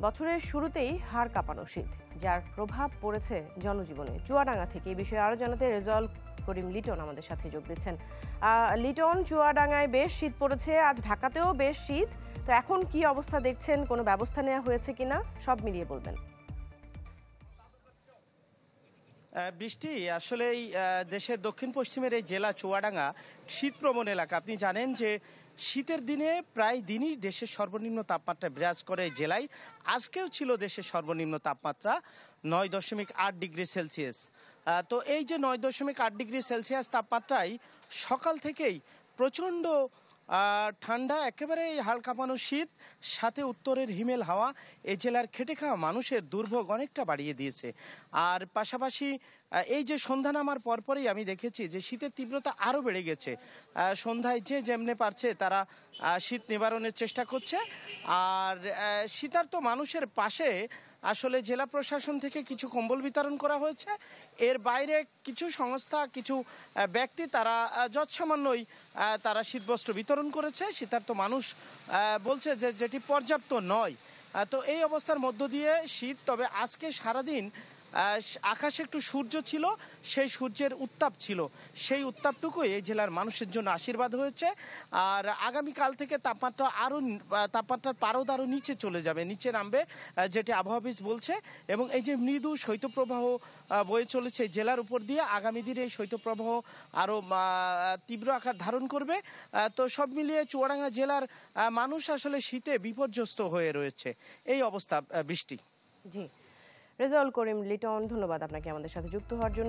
বছরের শুরুতেই হাড় কাঁপানো শীত, যার প্রভাব পড়েছে জনজীবনে। চুয়াডাঙ্গা থেকে এই বিষয়ে আরো জানাতে রেজাউল করিম লিটন আমাদের সাথে যোগ দিচ্ছেন। লিটন, চুয়াডাঙ্গায় বেশ শীত পড়েছে, আজ ঢাকাতেও বেশ শীত। তো এখন কি অবস্থা দেখছেন, কোনো ব্যবস্থা নেওয়া হয়েছে কিনা, সব মিলিয়ে বলবেন। বৃষ্টি আসলেই দেশের দক্ষিণ পশ্চিমের এই জেলা চুয়াডাঙ্গা শীতপ্রবণ এলাকা। আপনি জানেন যে শীতের দিনে প্রায় দিনই দেশের সর্বনিম্ন তাপমাত্রা বিরাজ করে এই জেলায়। আজকেও ছিল দেশের সর্বনিম্ন তাপমাত্রা 9.8 ডিগ্রি সেলসিয়াস। তো এই যে 9.8 ডিগ্রি সেলসিয়াস তাপমাত্রায় সকাল থেকেই প্রচণ্ড ঠান্ডা, একেবারে হাড় কাঁপানো শীত, সাথে উত্তরের হিমেল হাওয়া এই জেলার খেটে খাওয়া মানুষের দুর্ভোগ অনেকটা বাড়িয়ে দিয়েছে। আর পাশাপাশি এই যে সন্ধ্যা নামার পরপরই আমি দেখেছি যে শীতের তীব্রতা আরও বেড়ে গেছে। সন্ধ্যায় যে যেমনে পারছে তারা শীত নিবারণের চেষ্টা করছে। আর শীতার্ত মানুষের পাশে আসলে জেলা প্রশাসন থেকে কিছু কম্বল বিতরণ করা হয়েছে। এর বাইরে কিছু সংস্থা, কিছু ব্যক্তি তারা যৎসামান্যই তারা শীতবস্ত্র বিতরণ করেছে। শীতার্ত মানুষ বলছে যে যেটি পর্যাপ্ত নয়। তো এই অবস্থার মধ্য দিয়ে শীত, তবে আজকে সারাদিন আকাশে একটু সূর্য ছিল, সেই সূর্যের উত্তাপ ছিল, সেই উত্তাপটুকুই এই জেলার মানুষের জন্য আশীর্বাদ হয়েছে। আর আগামীকাল থেকে তাপমাত্রার পারদ আরও নিচে চলে যাবে, নিচে নামবে, যেটি আবহাওয়া অফিস বলছে। এবং এই যে মৃদু শৈত্যপ্রবাহ বয়ে চলেছে জেলার উপর দিয়ে, আগামী দিনে এই শৈত্যপ্রবাহ আরও তীব্র আকার ধারণ করবে। তো সব মিলিয়ে চুয়াডাঙ্গা জেলার মানুষ আসলে শীতে বিপর্যস্ত হয়ে রয়েছে, এই অবস্থা। বৃষ্টি। জি, রেজাউল করিম লিটন, ধন্যবাদ আপনাকে আমাদের সাথে যুক্ত হওয়ার জন্য।